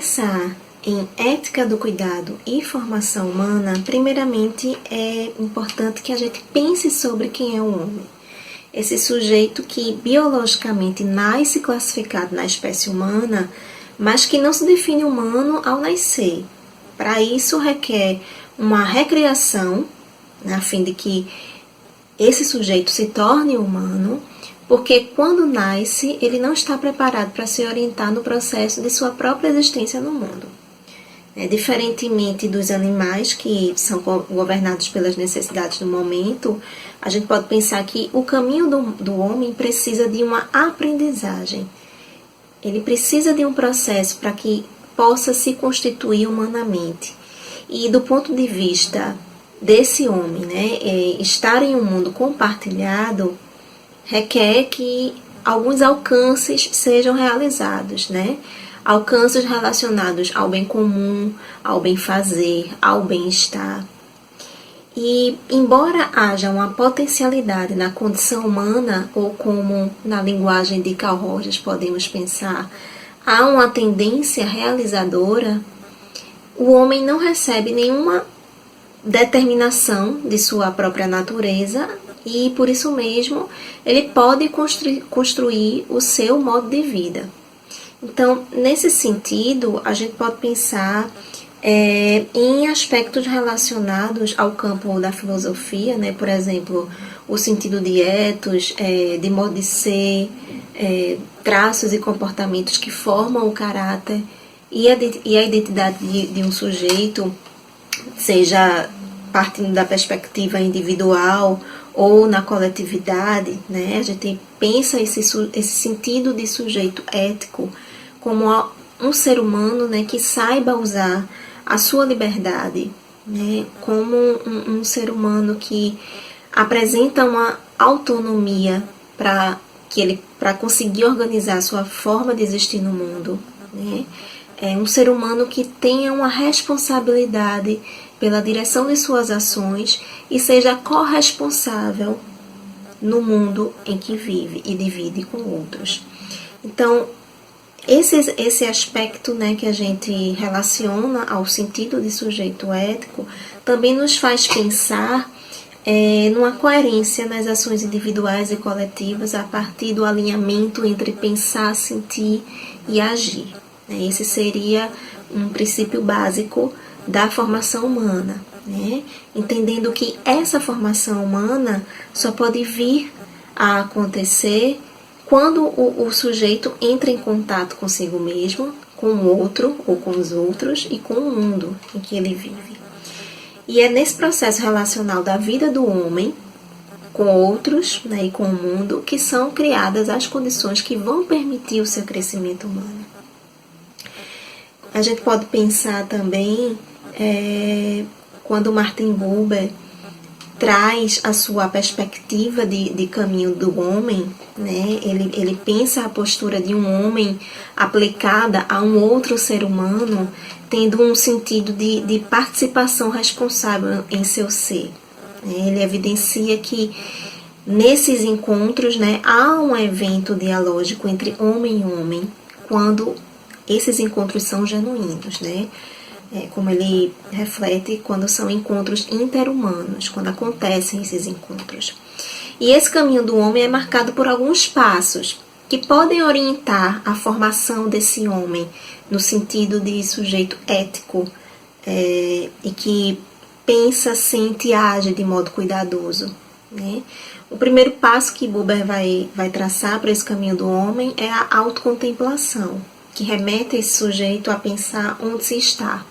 pensar em ética do cuidado e formação humana, primeiramente é importante que a gente pense sobre quem é o homem. Esse sujeito que biologicamente nasce classificado na espécie humana, mas que não se define humano ao nascer. Para isso requer uma recriação, a fim de que esse sujeito se torne humano, porque quando nasce, ele não está preparado para se orientar no processo de sua própria existência no mundo. Diferentemente dos animais que são governados pelas necessidades do momento, a gente pode pensar que o caminho do homem precisa de uma aprendizagem. Ele precisa de um processo para que possa se constituir humanamente. E do ponto de vista desse homem, estar em um mundo compartilhado requer que alguns alcances sejam realizados, alcances relacionados ao bem comum, ao bem fazer, ao bem-estar. E, embora haja uma potencialidade na condição humana, ou como na linguagem de Carl Rogers podemos pensar, há uma tendência realizadora, o homem não recebe nenhuma determinação de sua própria natureza e, por isso mesmo, ele pode construir o seu modo de vida. Então, nesse sentido, a gente pode pensar em aspectos relacionados ao campo da filosofia, por exemplo, o sentido de ethos, de modo de ser, traços e comportamentos que formam o caráter e a identidade de um sujeito, seja partindo da perspectiva individual ou na coletividade, A gente pensa esse sentido de sujeito ético como um ser humano, que saiba usar a sua liberdade, como um ser humano que apresenta uma autonomia para conseguir organizar a sua forma de existir no mundo, É um ser humano que tenha uma responsabilidade pela direção de suas ações e seja corresponsável no mundo em que vive e divide com outros. Então, esse aspecto que a gente relaciona ao sentido de sujeito ético também nos faz pensar numa coerência nas ações individuais e coletivas a partir do alinhamento entre pensar, sentir e agir. Esse seria um princípio básico da formação humana, entendendo que essa formação humana só pode vir a acontecer quando o sujeito entra em contato consigo mesmo, com o outro ou com os outros e com o mundo em que ele vive. E é nesse processo relacional da vida do homem com outros e com o mundo que são criadas as condições que vão permitir o seu crescimento humano. A gente pode pensar também quando Martin Buber traz a sua perspectiva de caminho do homem, ele pensa a postura de um homem aplicada a um outro ser humano, tendo um sentido de participação responsável em seu ser. Ele evidencia que nesses encontros há um evento dialógico entre homem e homem, quando esses encontros são genuínos, como ele reflete quando são encontros interhumanos, quando acontecem esses encontros. E esse caminho do homem é marcado por alguns passos que podem orientar a formação desse homem no sentido de sujeito ético e que pensa, sente e age de modo cuidadoso. O primeiro passo que Buber vai traçar para esse caminho do homem é a autocontemplação, que remete esse sujeito a pensar onde se está.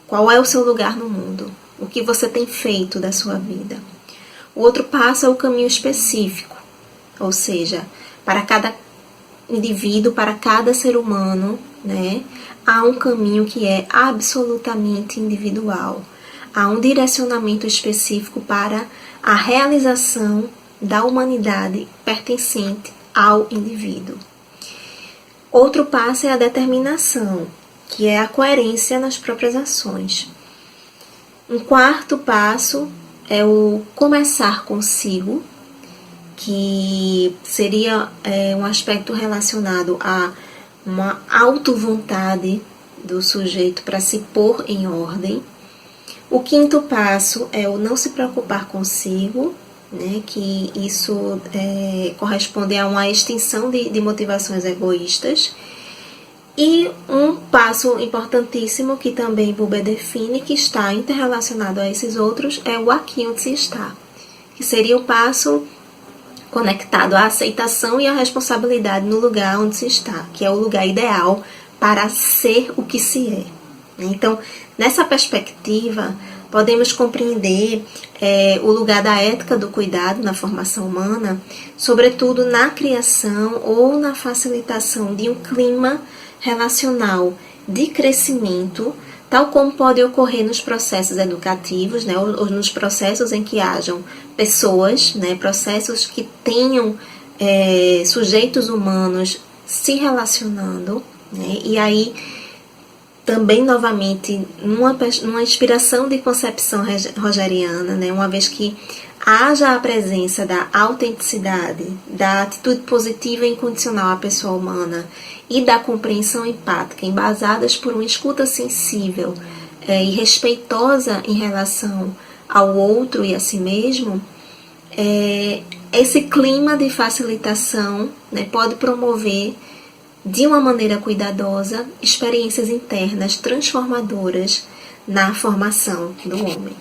Qual é o seu lugar no mundo? O que você tem feito da sua vida? O outro passo é o caminho específico, ou seja, para cada indivíduo, para cada ser humano, há um caminho que é absolutamente individual. Há um direcionamento específico para a realização da humanidade pertencente ao indivíduo. Outro passo é a determinação, que é a coerência nas próprias ações. Um quarto passo é o começar consigo, que seria um aspecto relacionado a uma auto-vontade do sujeito para se pôr em ordem. O quinto passo é o não se preocupar consigo, né, que isso corresponde a uma extinção de motivações egoístas. E um passo importantíssimo que também Buber define, que está interrelacionado a esses outros, é o aqui onde se está, que seria o passo conectado à aceitação e à responsabilidade no lugar onde se está, que é o lugar ideal para ser o que se é. Então, nessa perspectiva, podemos compreender o lugar da ética do cuidado na formação humana, sobretudo na criação ou na facilitação de um clima relacional de crescimento, tal como pode ocorrer nos processos educativos, né, ou nos processos em que hajam pessoas, né, processos que tenham sujeitos humanos se relacionando, né, e aí também novamente numa inspiração de concepção rogeriana, né, uma vez que haja a presença da autenticidade, da atitude positiva e incondicional à pessoa humana e da compreensão empática, embasadas por uma escuta sensível e respeitosa em relação ao outro e a si mesmo, esse clima de facilitação, né, pode promover de uma maneira cuidadosa experiências internas transformadoras na formação do homem.